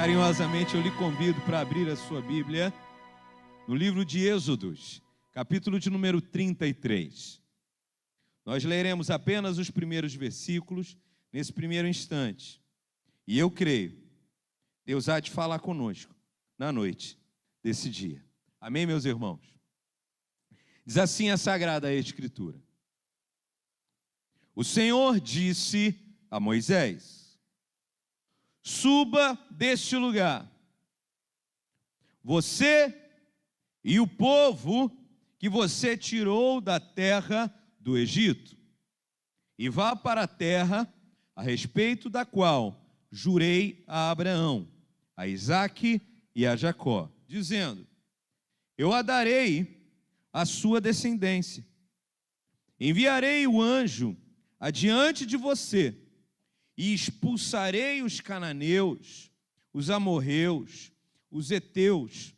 Carinhosamente eu lhe convido para abrir a sua Bíblia no livro de Êxodos, capítulo de número 33. Nós leremos apenas os primeiros versículos nesse primeiro instante. E eu creio, Deus há de falar conosco na noite desse dia. Amém, meus irmãos? Diz assim a Sagrada Escritura: O Senhor disse a Moisés: suba deste lugar, você e o povo que você tirou da terra do Egito, e vá para a terra a respeito da qual jurei a Abraão, a Isaque e a Jacó, dizendo: eu a darei à sua descendência. Enviarei o anjo adiante de você, e expulsarei os cananeus, os amorreus, os heteus,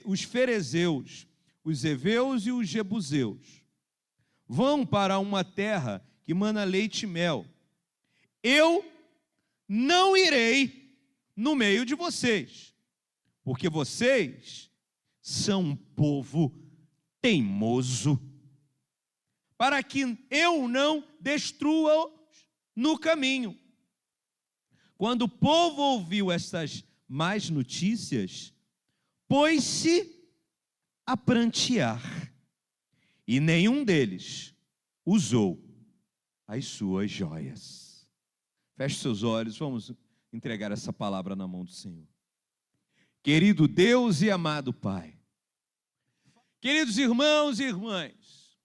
os ferezeus, os heveus e os jebuseus. Vão para uma terra que mana leite e mel. Eu não irei no meio de vocês, porque vocês são um povo teimoso, para que eu não destrua-os no caminho. Quando o povo ouviu estas más notícias, pôs-se a prantear, e nenhum deles usou as suas joias. Feche seus olhos, vamos entregar essa palavra na mão do Senhor. Querido Deus e amado Pai, queridos irmãos e irmãs,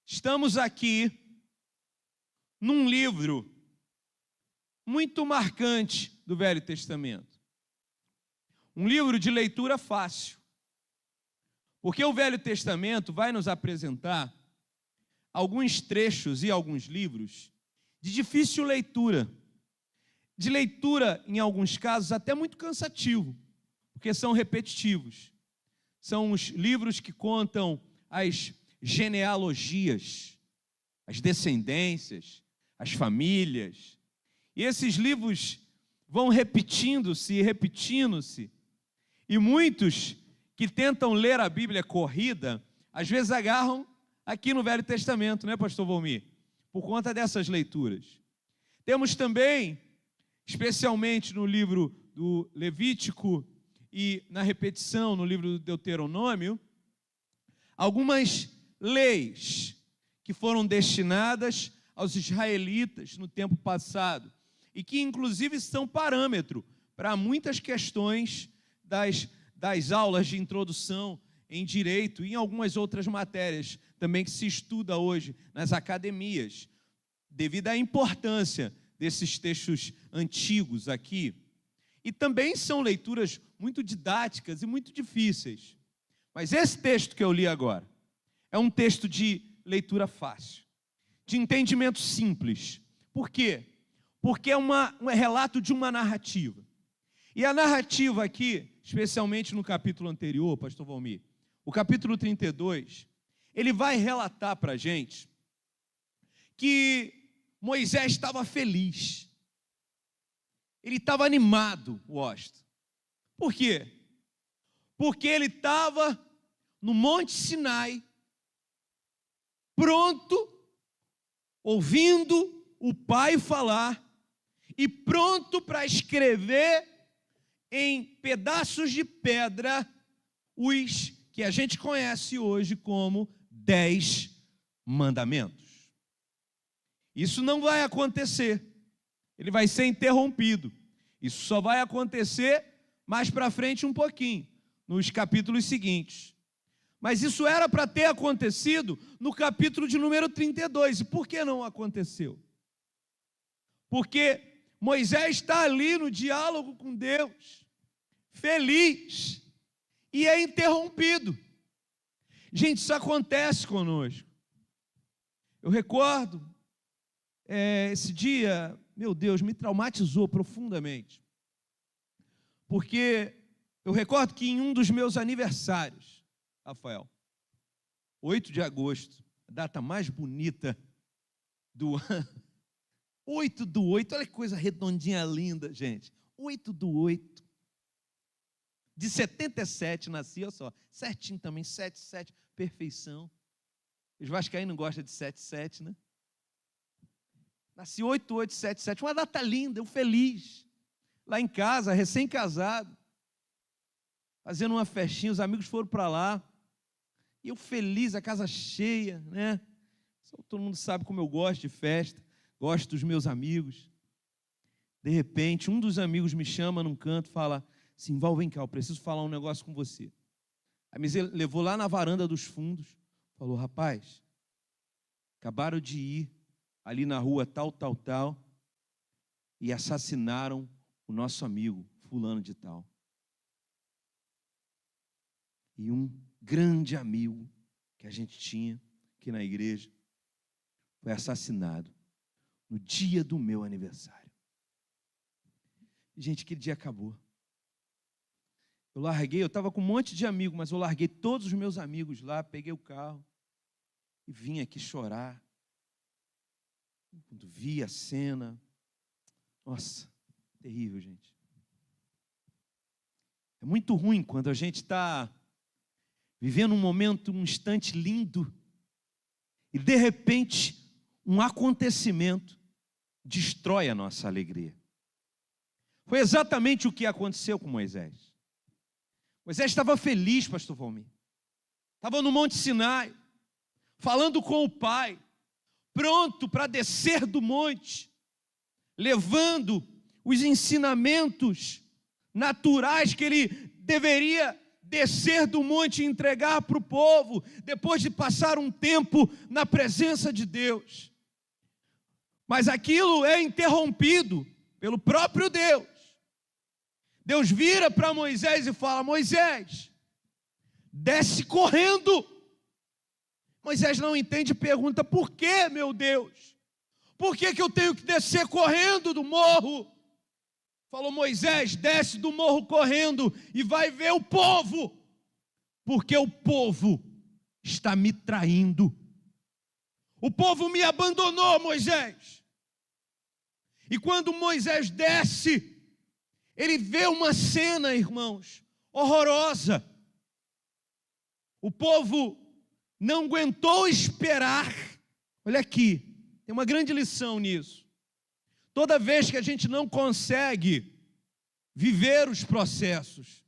estamos aqui num livro muito marcante do Velho Testamento. Um livro de leitura fácil. Porque o Velho Testamento vai nos apresentar alguns trechos e alguns livros de difícil leitura. De leitura, em alguns casos, até muito cansativo, porque são repetitivos. São os livros que contam as genealogias, as descendências, as famílias. E esses livros vão repetindo-se, e muitos que tentam ler a Bíblia corrida, às vezes agarram aqui no Velho Testamento, né, pastor Volmir? Por conta dessas leituras. Temos também, especialmente no livro do Levítico e na repetição no livro do Deuteronômio, algumas leis que foram destinadas aos israelitas no tempo passado e que inclusive são parâmetro para muitas questões das aulas de introdução em direito e em algumas outras matérias também que se estuda hoje nas academias, devido à importância desses textos antigos aqui. E também são leituras muito didáticas e muito difíceis. Mas esse texto que eu li agora é um texto de leitura fácil, de entendimento simples. Por quê? Porque é um relato de uma narrativa. E a narrativa aqui, especialmente no capítulo anterior, pastor Valmir, o capítulo 32, ele vai relatar para a gente que Moisés estava feliz. Ele estava animado, Washington. Por quê? Porque ele estava no Monte Sinai, pronto, ouvindo o Pai falar e pronto para escrever em pedaços de pedra os que a gente conhece hoje como 10 mandamentos. Isso não vai acontecer. Ele vai ser interrompido. Isso só vai acontecer mais para frente um pouquinho, nos capítulos seguintes. Mas isso era para ter acontecido no capítulo de número 32. E por que não aconteceu? Porque Moisés está ali no diálogo com Deus, feliz, e é interrompido. Gente, isso acontece conosco. Eu recordo, esse dia, meu Deus, me traumatizou profundamente. Porque eu recordo que em um dos meus aniversários, Rafael, 8 de agosto, a data mais bonita do ano, 8/8, olha que coisa redondinha linda, gente. 8/8. De 77 nasci, olha só, certinho também, 7/7, perfeição. Os vascaínos não gostam de 7/7, né? Nasci 8/8/77, uma data linda, eu feliz. Lá em casa, recém-casado, fazendo uma festinha, os amigos foram para lá. E eu feliz, a casa cheia, né? Todo mundo sabe como eu gosto de festa, gosto dos meus amigos. De repente, um dos amigos me chama num canto e fala assim: Val, vem cá, eu preciso falar um negócio com você. Aí me levou lá na varanda dos fundos, falou: rapaz, acabaram de ir ali na rua tal, e assassinaram o nosso amigo, fulano de tal. E um grande amigo que a gente tinha aqui na igreja foi assassinado no dia do meu aniversário. Gente, aquele dia acabou. Eu estava com um monte de amigos, mas eu larguei todos os meus amigos lá, peguei o carro e vim aqui chorar. Quando vi a cena, nossa, terrível, gente. É muito ruim quando a gente está vivendo um momento, um instante lindo, e de repente um acontecimento destrói a nossa alegria. Foi exatamente o que aconteceu com Moisés. Moisés estava feliz, pastor Valmir. Estava no Monte Sinai, falando com o Pai, pronto para descer do monte, levando os ensinamentos naturais que ele deveria descer do monte e entregar para o povo, depois de passar um tempo na presença de Deus. Mas aquilo é interrompido pelo próprio Deus. Deus vira para Moisés e fala: Moisés, desce correndo. Moisés não entende e pergunta: por que, meu Deus? Por que eu tenho que descer correndo do morro? Falou: Moisés, desce do morro correndo e vai ver o povo, porque o povo está me traindo. O povo me abandonou, Moisés. E quando Moisés desce, ele vê uma cena, irmãos, horrorosa. O povo não aguentou esperar. Olha aqui, tem uma grande lição nisso. Toda vez que a gente não consegue viver os processos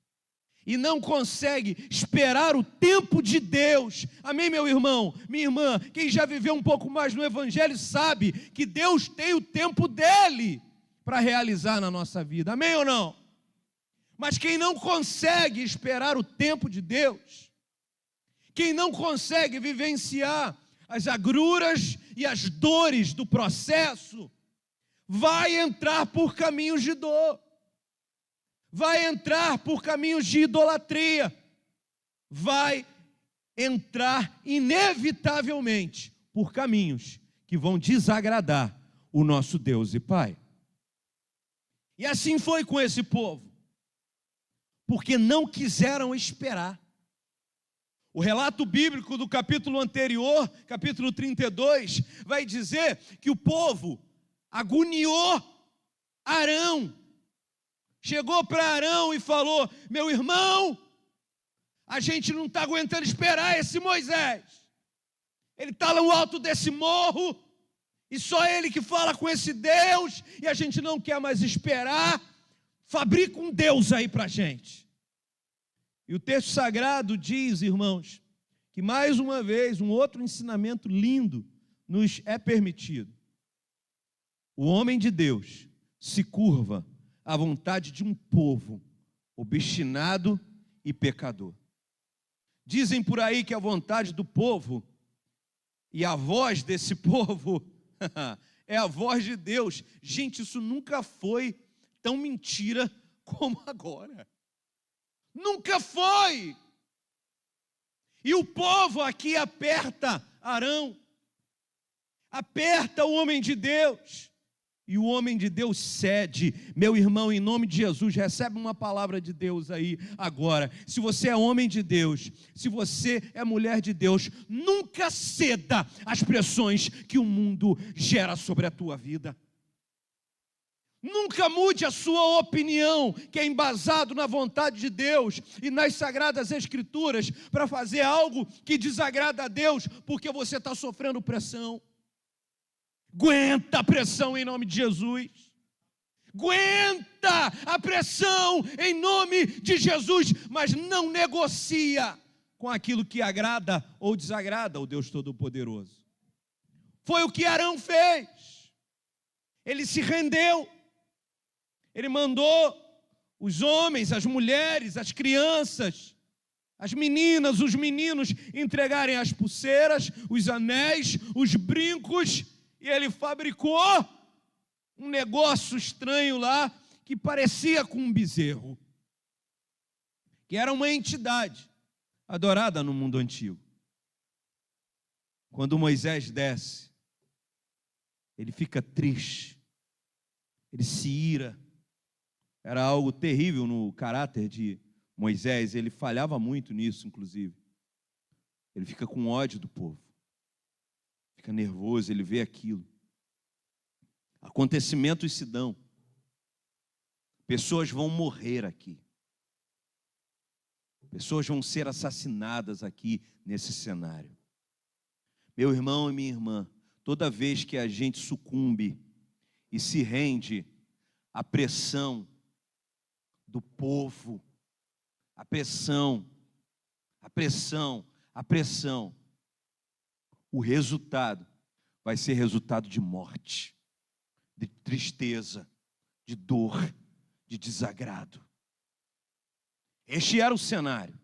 e não consegue esperar o tempo de Deus, amém, meu irmão, minha irmã, quem já viveu um pouco mais no Evangelho sabe que Deus tem o tempo dele para realizar na nossa vida, amém ou não? Mas quem não consegue esperar o tempo de Deus, quem não consegue vivenciar as agruras e as dores do processo, vai entrar por caminhos de dor, vai entrar por caminhos de idolatria, vai entrar inevitavelmente por caminhos que vão desagradar o nosso Deus e Pai. E assim foi com esse povo, porque não quiseram esperar. O relato bíblico do capítulo anterior, capítulo 32, vai dizer que o povo agoniou Arão. Chegou para Arão e falou: meu irmão, a gente não está aguentando esperar esse Moisés. Ele está lá no alto desse morro, e só ele que fala com esse Deus, e a gente não quer mais esperar. Fabrica um Deus aí para a gente. E o texto sagrado diz, irmãos, que mais uma vez, um outro ensinamento lindo nos é permitido. O homem de Deus se curva à vontade de um povo obstinado e pecador. Dizem por aí que a vontade do povo e a voz desse povo é a voz de Deus. Gente, isso nunca foi tão mentira como agora. Nunca foi. E o povo aqui aperta Arão, aperta o homem de Deus, e o homem de Deus cede. Meu irmão, em nome de Jesus, recebe uma palavra de Deus aí agora. Se você é homem de Deus, se você é mulher de Deus, nunca ceda às pressões que o mundo gera sobre a tua vida. Nunca mude a sua opinião, que é embasado na vontade de Deus e nas Sagradas Escrituras, para fazer algo que desagrada a Deus, porque você está sofrendo pressão. Aguenta a pressão em nome de Jesus. Aguenta a pressão em nome de Jesus, mas não negocia com aquilo que agrada ou desagrada ao Deus Todo-Poderoso. Foi o que Arão fez. Ele se rendeu. Ele mandou os homens, as mulheres, as crianças, as meninas, os meninos entregarem as pulseiras, os anéis, os brincos, e ele fabricou um negócio estranho lá que parecia com um bezerro, que era uma entidade adorada no mundo antigo. Quando Moisés desce, ele fica triste, ele se ira. Era algo terrível no caráter de Moisés, ele falhava muito nisso, inclusive. Ele fica com ódio do povo, fica nervoso, ele vê aquilo. Acontecimentos se dão, pessoas vão morrer aqui, pessoas vão ser assassinadas aqui nesse cenário. Meu irmão e minha irmã, toda vez que a gente sucumbe e se rende à pressão do povo, a pressão, o resultado vai ser resultado de morte, de tristeza, de dor, de desagrado. Este era o cenário.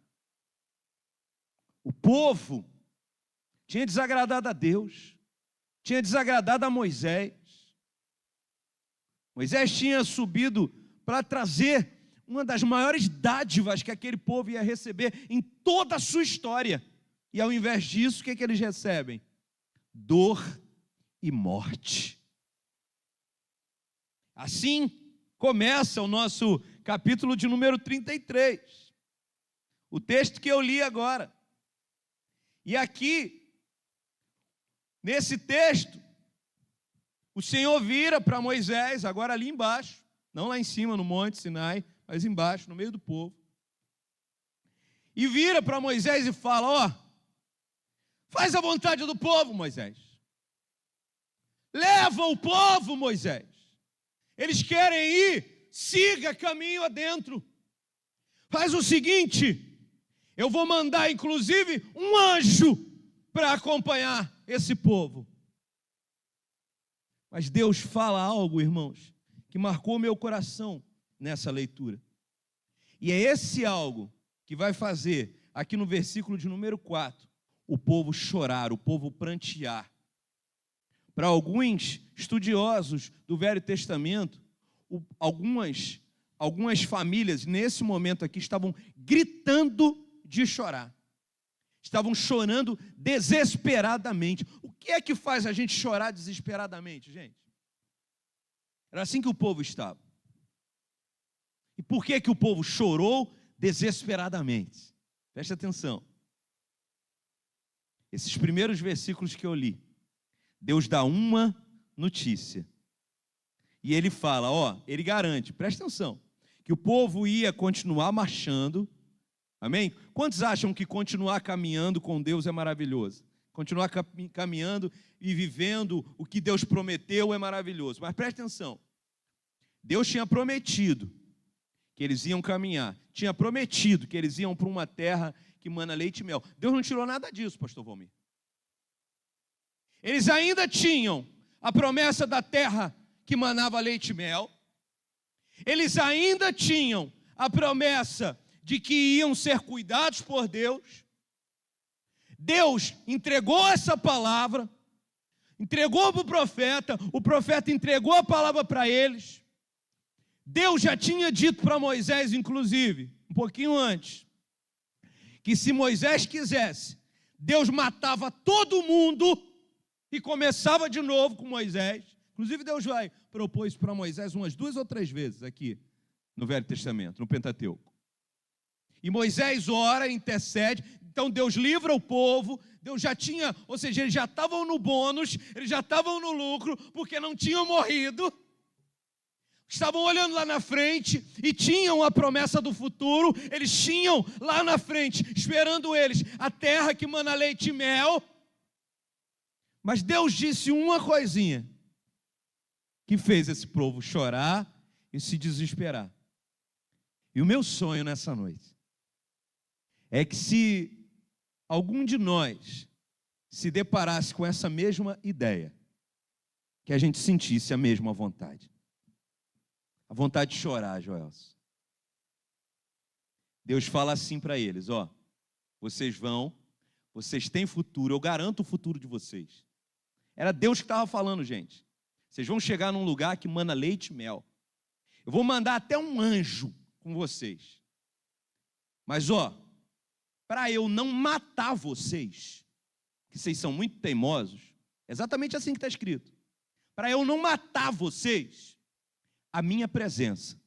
O povo tinha desagradado a Deus, tinha desagradado a Moisés. Moisés tinha subido para trazer uma das maiores dádivas que aquele povo ia receber em toda a sua história. E ao invés disso, o que eles recebem? Dor e morte. Assim começa o nosso capítulo de número 33. O texto que eu li agora. E aqui, nesse texto, o Senhor vira para Moisés, agora ali embaixo, não lá em cima no Monte Sinai, mas embaixo, no meio do povo. E vira para Moisés e fala: ó, faz a vontade do povo, Moisés. Leva o povo, Moisés. Eles querem ir, siga caminho adentro. Faz o seguinte, eu vou mandar inclusive um anjo para acompanhar esse povo. Mas Deus fala algo, irmãos, que marcou meu coração nessa leitura. E é esse algo que vai fazer, aqui no versículo de número 4, o povo chorar, o povo prantear. Para alguns estudiosos do Velho Testamento, algumas famílias, nesse momento aqui, estavam gritando de chorar. Estavam chorando desesperadamente. O que é que faz a gente chorar desesperadamente, gente? Era assim que o povo estava. E por que o povo chorou desesperadamente? Preste atenção. Esses primeiros versículos que eu li, Deus dá uma notícia. E ele fala, ele garante, presta atenção, que o povo ia continuar marchando. Amém? Quantos acham que continuar caminhando com Deus é maravilhoso? Continuar caminhando e vivendo o que Deus prometeu é maravilhoso. Mas presta atenção. Deus tinha prometido que eles iam caminhar. Tinha prometido que eles iam para uma terra que mana leite e mel. Deus não tirou nada disso, pastor Valmir. Eles ainda tinham a promessa da terra que manava leite e mel. Eles ainda tinham a promessa de que iam ser cuidados por Deus. Deus entregou essa palavra, entregou para o profeta entregou a palavra para eles. Deus já tinha dito para Moisés, inclusive, um pouquinho antes, que se Moisés quisesse, Deus matava todo mundo e começava de novo com Moisés. Inclusive Deus vai propor isso para Moisés umas 2 ou 3 vezes aqui no Velho Testamento, no Pentateuco. E Moisés ora, intercede, então Deus livra o povo. Deus já tinha, ou seja, eles já estavam no bônus, eles já estavam no lucro, porque não tinham morrido. estavam olhando lá na frente e tinham a promessa do futuro. Eles tinham lá na frente, esperando eles, a terra que mana leite e mel. Mas Deus disse uma coisinha que fez esse povo chorar e se desesperar. E o meu sonho nessa noite é que, se algum de nós se deparasse com essa mesma ideia, que a gente sentisse a mesma vontade. A vontade de chorar, Joelson. Deus fala assim para eles, ó: vocês têm futuro, eu garanto o futuro de vocês. Era Deus que estava falando, gente. Vocês vão chegar num lugar que mana leite e mel. Eu vou mandar até um anjo com vocês. Mas, ó, para eu não matar vocês, que vocês são muito teimosos, é exatamente assim que está escrito. Para eu não matar vocês, a minha presença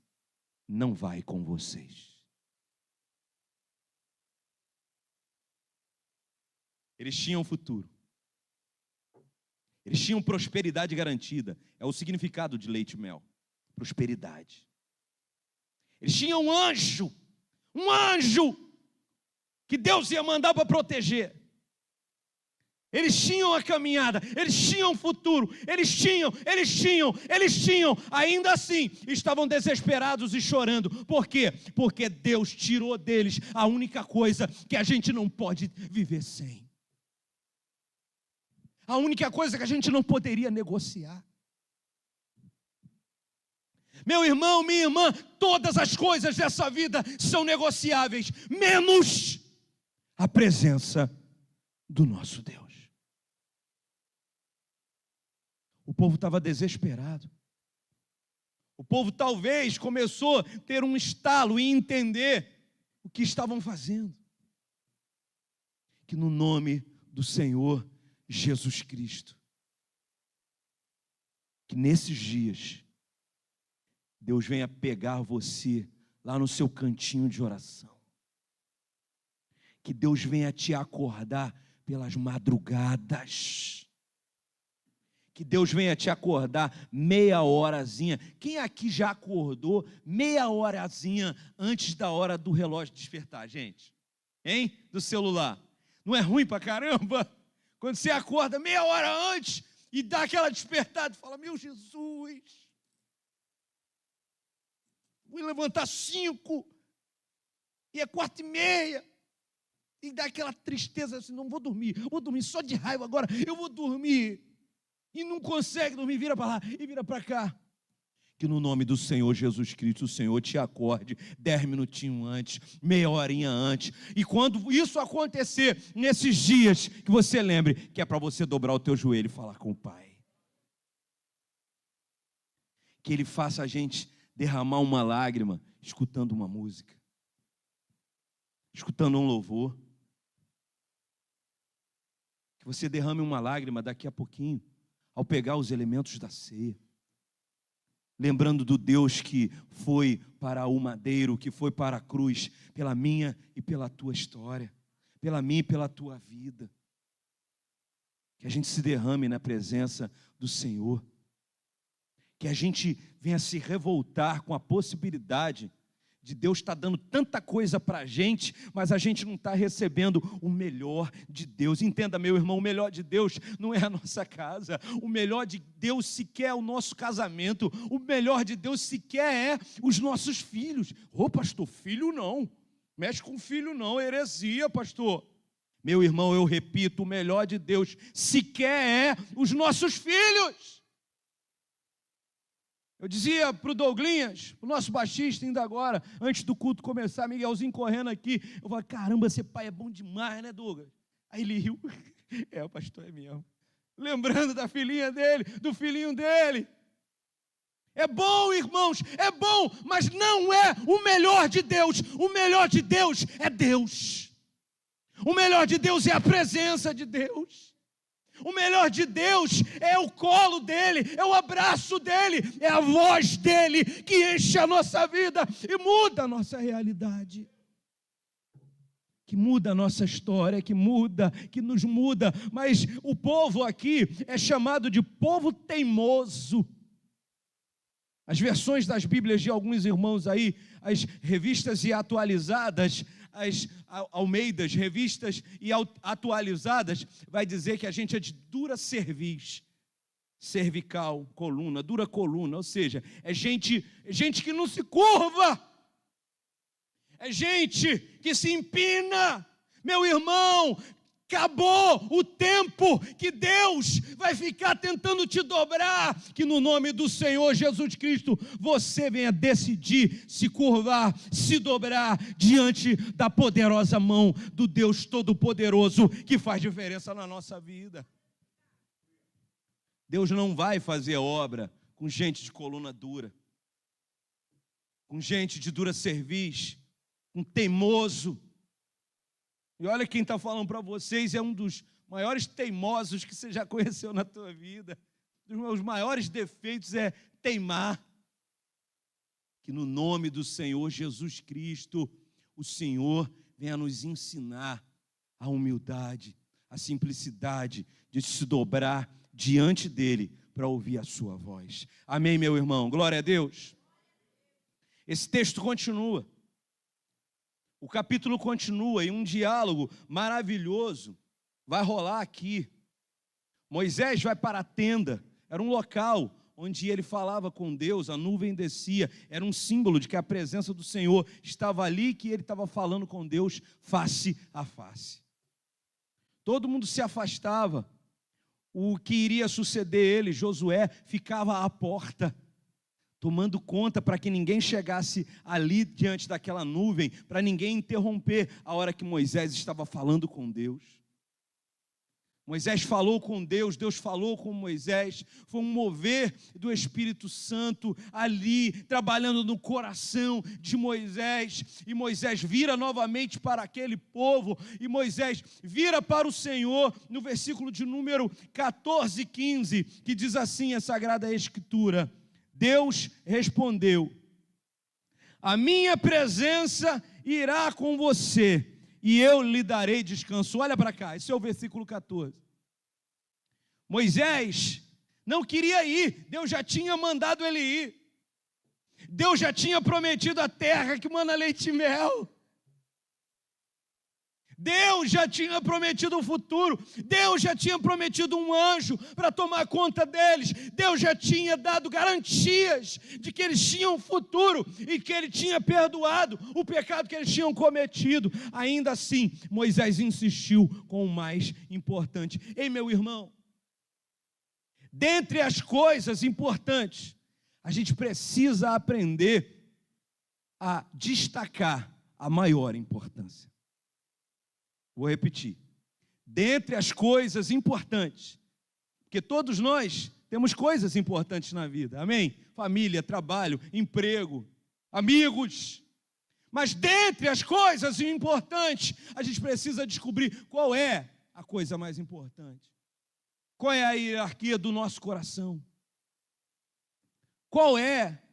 não vai com vocês. Eles tinham futuro. Eles tinham prosperidade garantida. É o significado de leite e mel. Prosperidade. Eles tinham um anjo que Deus ia mandar para proteger. Eles tinham a caminhada, eles tinham o futuro, eles tinham, ainda assim, estavam desesperados e chorando. Por quê? Porque Deus tirou deles a única coisa que a gente não pode viver sem. A única coisa que a gente não poderia negociar. Meu irmão, minha irmã, todas as coisas dessa vida são negociáveis, menos a presença do nosso Deus. O povo estava desesperado. O povo talvez começou a ter um estalo e entender o que estavam fazendo. Que no nome do Senhor Jesus Cristo, que nesses dias Deus venha pegar você lá no seu cantinho de oração. Que Deus venha te acordar pelas madrugadas. Que Deus venha te acordar meia horazinha. Quem aqui já acordou meia horazinha antes da hora do relógio despertar, gente? Hein? Do celular. Não é ruim pra caramba? Quando você acorda meia hora antes e dá aquela despertada e fala: meu Jesus, vou levantar 5 e é 4:30. E dá aquela tristeza assim: não vou dormir só de raiva agora, eu vou dormir. E não consegue dormir, vira para lá e vira para cá. Que no nome do Senhor Jesus Cristo, o Senhor te acorde 10 minutinhos antes, meia horinha antes. E quando isso acontecer, nesses dias, que você lembre que é para você dobrar o teu joelho e falar com o Pai. Que Ele faça a gente derramar uma lágrima escutando uma música, escutando um louvor. Que você derrame uma lágrima daqui a pouquinho, ao pegar os elementos da ceia, lembrando do Deus que foi para o madeiro, que foi para a cruz, pela minha e pela tua história, pela minha e pela tua vida. Que a gente se derrame na presença do Senhor, que a gente venha se revoltar com a possibilidade de Deus estar dando tanta coisa para a gente, mas a gente não está recebendo o melhor de Deus. Entenda, meu irmão, o melhor de Deus não é a nossa casa, o melhor de Deus sequer é o nosso casamento, o melhor de Deus sequer é os nossos filhos. Ô pastor, filho não, mexe com filho não, heresia pastor. Meu irmão, eu repito, o melhor de Deus sequer é os nossos filhos. Eu dizia para o Douglinhas, o nosso baixista, ainda agora, antes do culto começar, Miguelzinho correndo aqui, eu falei: caramba, ser pai é bom demais, né, Douglas? Aí ele riu: é, o pastor é mesmo. Lembrando da filhinha dele, do filhinho dele. É bom, irmãos, é bom, mas não é o melhor de Deus. O melhor de Deus é Deus. O melhor de Deus é a presença de Deus. O melhor de Deus é o colo dele, é o abraço dele, é a voz dele que enche a nossa vida e muda a nossa realidade, que muda a nossa história, que nos muda. Mas o povo aqui é chamado de povo teimoso. As versões das Bíblias de alguns irmãos aí, as revistas e atualizadas, as Almeidas, revistas e atualizadas, vai dizer que a gente é de dura cerviz, cervical, coluna, dura coluna, ou seja, é gente que não se curva, é gente que se empina. Meu irmão, acabou o tempo que Deus vai ficar tentando te dobrar, que no nome do Senhor Jesus Cristo, você venha decidir se curvar, se dobrar diante da poderosa mão do Deus Todo-Poderoso, que faz diferença na nossa vida. Deus não vai fazer obra com gente de coluna dura, com gente de dura cerviz, com teimoso. E olha quem está falando para vocês, é um dos maiores teimosos que você já conheceu na tua vida. Um dos meus maiores defeitos é teimar. Que no nome do Senhor Jesus Cristo, o Senhor venha nos ensinar a humildade, a simplicidade de se dobrar diante dEle para ouvir a sua voz. Amém, meu irmão? Glória a Deus. Esse texto continua. O capítulo continua e um diálogo maravilhoso vai rolar aqui. Moisés vai para a tenda, era um local onde ele falava com Deus, a nuvem descia, era um símbolo de que a presença do Senhor estava ali, que ele estava falando com Deus face a face. Todo mundo se afastava, o que iria suceder ele, Josué, ficava à porta, tomando conta para que ninguém chegasse ali diante daquela nuvem, para ninguém interromper a hora que Moisés estava falando com Deus. Moisés falou com Deus, Deus falou com Moisés, foi um mover do Espírito Santo ali, trabalhando no coração de Moisés, e Moisés vira novamente para aquele povo, e Moisés vira para o Senhor, no versículo de número 14 e 15, que diz assim a Sagrada Escritura: Deus respondeu: a minha presença irá com você, e eu lhe darei descanso. Olha para cá, esse é o versículo 14. Moisés não queria ir, Deus já tinha mandado ele ir. Deus já tinha prometido a terra que mana leite e mel. Deus já tinha prometido o futuro, Deus já tinha prometido um anjo para tomar conta deles, Deus já tinha dado garantias de que eles tinham futuro e que Ele tinha perdoado o pecado que eles tinham cometido. Ainda assim, Moisés insistiu com o mais importante. Ei, meu irmão, dentre as coisas importantes, a gente precisa aprender a destacar a maior importância. Vou repetir. Dentre as coisas importantes, porque todos nós temos coisas importantes na vida, amém? Família, trabalho, emprego, amigos. Mas dentre as coisas importantes, a gente precisa descobrir qual é a coisa mais importante. Qual é a hierarquia do nosso coração? Qual é?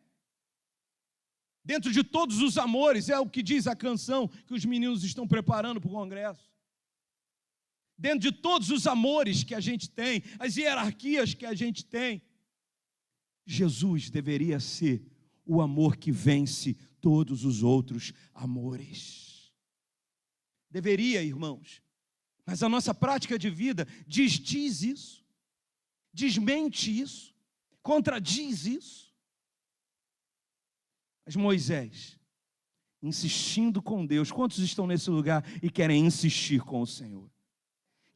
Dentro de todos os amores, é o que diz a canção que os meninos estão preparando para o congresso. Dentro de todos os amores que a gente tem, as hierarquias que a gente tem, Jesus deveria ser o amor que vence todos os outros amores. Deveria, irmãos, mas a nossa prática de vida diz isso, desmente isso, contradiz isso. Mas Moisés, insistindo com Deus, quantos estão nesse lugar e querem insistir com o Senhor?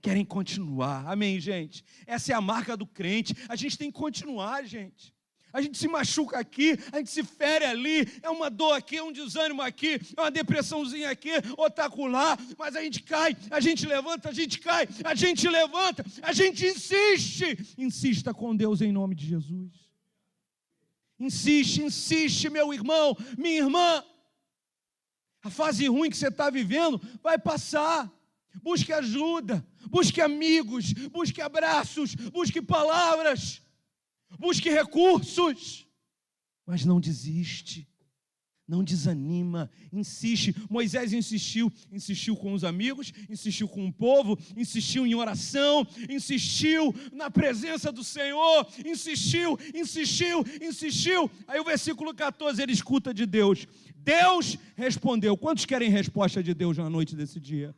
Querem continuar, amém, gente? Essa é a marca do crente, a gente tem que continuar, gente. A gente se machuca aqui, a gente se fere ali, é uma dor aqui, é um desânimo aqui, é uma depressãozinha aqui, outra acolá, mas a gente cai, a gente levanta, a gente cai, a gente levanta, a gente insiste. Insista com Deus em nome de Jesus. Insiste, meu irmão, minha irmã. A fase ruim que você está vivendo vai passar. Busque ajuda, busque amigos, busque abraços, busque palavras, busque recursos, mas não desiste, Não desanima, insiste. Moisés insistiu com os amigos, insistiu com o povo, insistiu em oração, insistiu na presença do Senhor, insistiu. Aí o versículo 14, ele escuta de Deus. Deus respondeu. Quantos querem resposta de Deus na noite desse dia?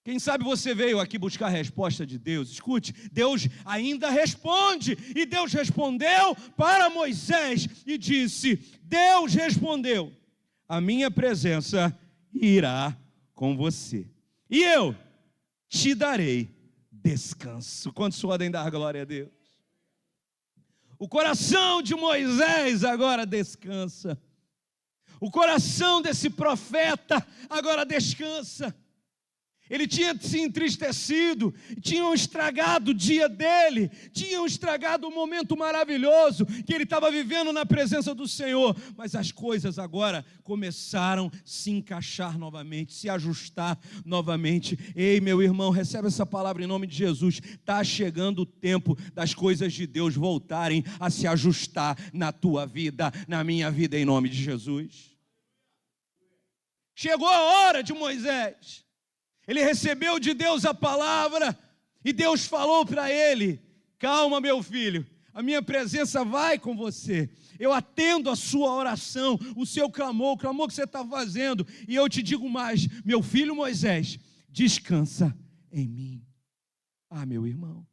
Quem sabe você veio aqui buscar a resposta de Deus. Escute, Deus ainda responde. E Deus respondeu para Moisés e disse: Deus respondeu: a minha presença irá com você, e eu te darei descanso. Quantos podem dar glória a Deus? O coração de Moisés agora descansa. O coração desse profeta agora descansa. Ele tinha se entristecido, tinham estragado o dia dele, tinham estragado o momento maravilhoso que ele estava vivendo na presença do Senhor. Mas as coisas agora começaram a se encaixar novamente, se ajustar novamente. Ei, meu irmão, recebe essa palavra em nome de Jesus. Está chegando o tempo das coisas de Deus voltarem a se ajustar na tua vida, na minha vida, em nome de Jesus. Chegou a hora de Moisés. Ele recebeu de Deus a palavra e Deus falou para ele: calma, meu filho, a minha presença vai com você. Eu atendo a sua oração, o seu clamor, o clamor que você está fazendo. E eu te digo mais, meu filho Moisés, descansa em mim. Ah, meu irmão,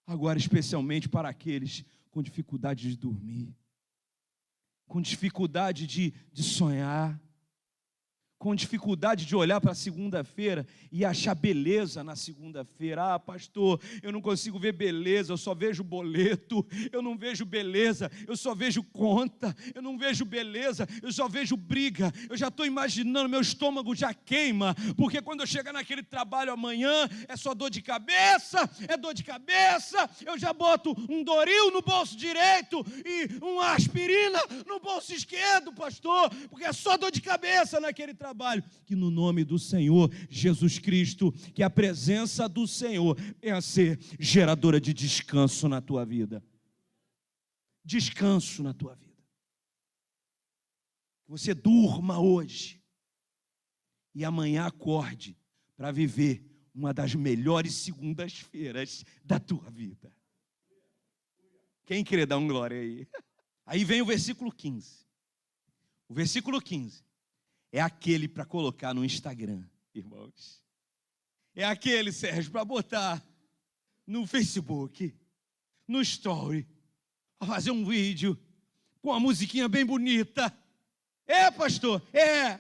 agora especialmente para aqueles com dificuldade de dormir, com dificuldade de sonhar, com dificuldade de olhar para a segunda-feira e achar beleza na segunda-feira. Ah, pastor, eu não consigo ver beleza, eu só vejo boleto. Eu não vejo beleza, eu só vejo conta. Eu não vejo beleza, eu só vejo briga. Eu já estou imaginando, meu estômago já queima, porque quando eu chegar naquele trabalho amanhã, é só dor de cabeça, eu já boto um Doril no bolso direito e uma aspirina no bolso esquerdo, pastor, porque é só dor de cabeça naquele trabalho. Que no nome do Senhor Jesus Cristo, que a presença do Senhor venha a ser geradora de descanso na tua vida. Descanso na tua vida. Que você durma hoje e amanhã acorde para viver uma das melhores segundas-feiras da tua vida. Quem crê, dá um glória aí. Aí vem o versículo 15. O versículo 15 é aquele para colocar no Instagram, irmãos. É aquele, Sérgio, para botar no Facebook, no Story, para fazer um vídeo com uma musiquinha bem bonita. É, pastor, é.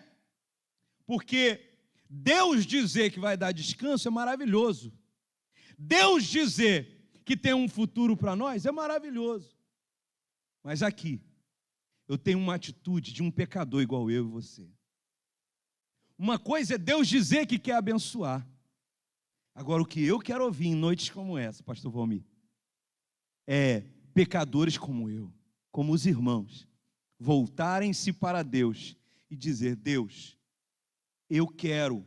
Porque Deus dizer que vai dar descanso é maravilhoso. Deus dizer que tem um futuro para nós é maravilhoso. Mas aqui, eu tenho uma atitude de um pecador igual eu e você. Uma coisa é Deus dizer que quer abençoar. Agora, o que eu quero ouvir em noites como essa, pastor Valmir, é pecadores como eu, como os irmãos, voltarem-se para Deus e dizer: Deus, eu quero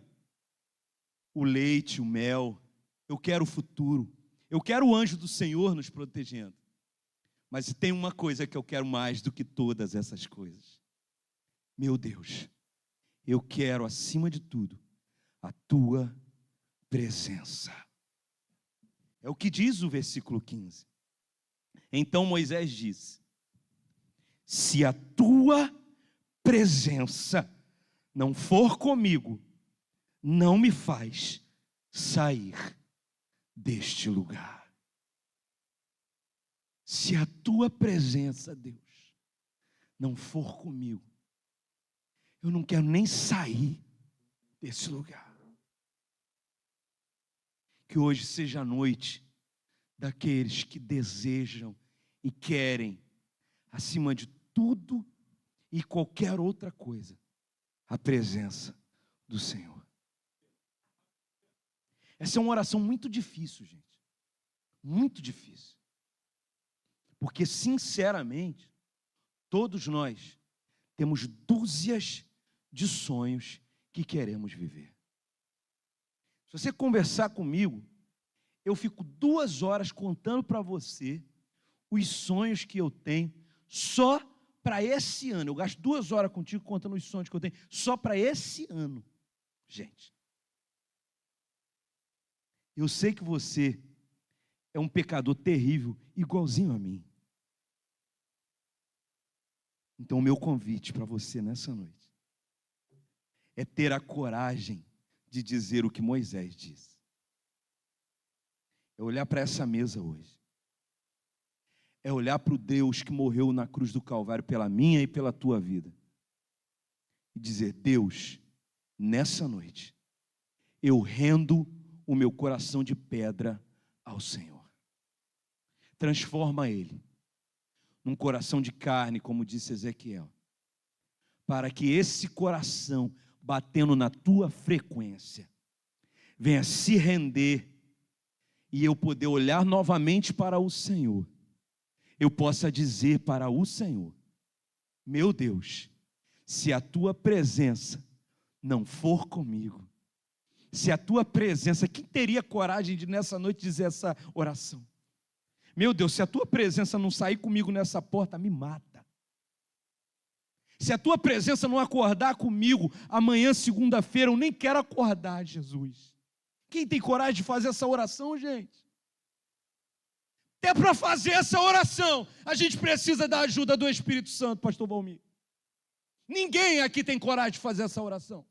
o leite, o mel, eu quero o futuro, eu quero o anjo do Senhor nos protegendo. Mas tem uma coisa que eu quero mais do que todas essas coisas. Meu Deus, eu quero, acima de tudo, a tua presença. É o que diz o versículo 15. Então Moisés disse: se a tua presença não for comigo, não me faz sair deste lugar. Se a tua presença, Deus, não for comigo, eu não quero nem sair desse lugar. Que hoje seja a noite daqueles que desejam e querem, acima de tudo e qualquer outra coisa, a presença do Senhor. Essa é uma oração muito difícil, gente. Muito difícil. Porque, sinceramente, todos nós temos dúzias de sonhos que queremos viver. Se você conversar comigo, eu fico 2 horas contando para você os sonhos que eu tenho só para esse ano, eu gasto 2 horas contigo contando os sonhos que eu tenho, só para esse ano. Gente, eu sei que você é um pecador terrível, igualzinho a mim. Então, o meu convite para você nessa noite é ter a coragem de dizer o que Moisés disse. É olhar para essa mesa hoje. É olhar para o Deus que morreu na cruz do Calvário pela minha e pela tua vida. E dizer: Deus, nessa noite, eu rendo o meu coração de pedra ao Senhor. Transforma ele num coração de carne, como disse Ezequiel, para que esse coração, batendo na tua frequência, venha se render e eu poder olhar novamente para o Senhor. Eu possa dizer para o Senhor: meu Deus, se a tua presença não for comigo, se a tua presença, quem teria coragem de nessa noite dizer essa oração? Meu Deus, se a tua presença não sair comigo nessa porta, me mata. Se a tua presença não acordar comigo amanhã, segunda-feira, eu nem quero acordar, Jesus. Quem tem coragem de fazer essa oração, gente? Até para fazer essa oração, a gente precisa da ajuda do Espírito Santo, pastor Valmir. Ninguém aqui tem coragem de fazer essa oração.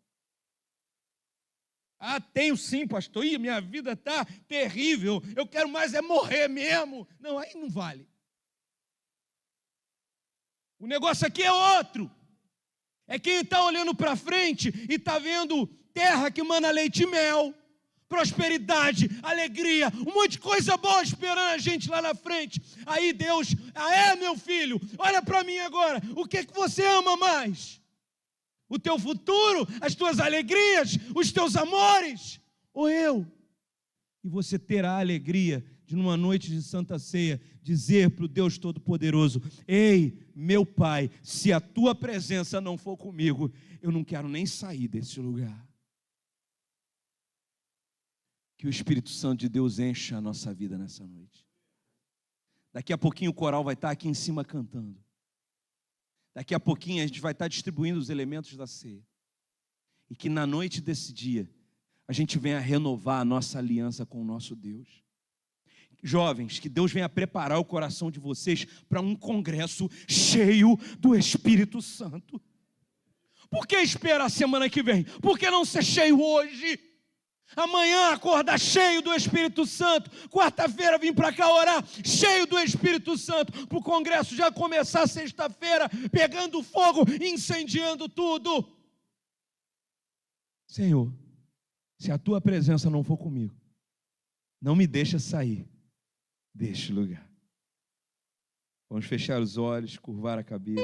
Ah, tenho sim, pastor. Ih, minha vida está terrível. Eu quero mais é morrer mesmo. Não, aí não vale. O negócio aqui é outro. É quem está olhando para frente e está vendo terra que mana leite e mel, prosperidade, alegria, um monte de coisa boa esperando a gente lá na frente. Aí Deus, meu filho, olha para mim agora. O que você ama mais? O teu futuro, as tuas alegrias, os teus amores, ou eu? E você terá a alegria de, numa noite de Santa Ceia, dizer para o Deus Todo-Poderoso: ei, meu Pai, se a tua presença não for comigo, eu não quero nem sair desse lugar. Que o Espírito Santo de Deus encha a nossa vida nessa noite. Daqui a pouquinho o coral vai estar aqui em cima cantando. Daqui a pouquinho a gente vai estar distribuindo os elementos da ceia. E que na noite desse dia, a gente venha renovar a nossa aliança com o nosso Deus. Jovens, que Deus venha preparar o coração de vocês para um congresso cheio do Espírito Santo. Por que esperar a semana que vem? Por que não ser cheio hoje? Amanhã acordar cheio do Espírito Santo. Quarta-feira vim para cá orar cheio do Espírito Santo, para o congresso já começar sexta-feira pegando fogo, incendiando tudo. Senhor, se a tua presença não for comigo, não me deixa sair deste lugar. Vamos fechar os olhos, curvar a cabeça.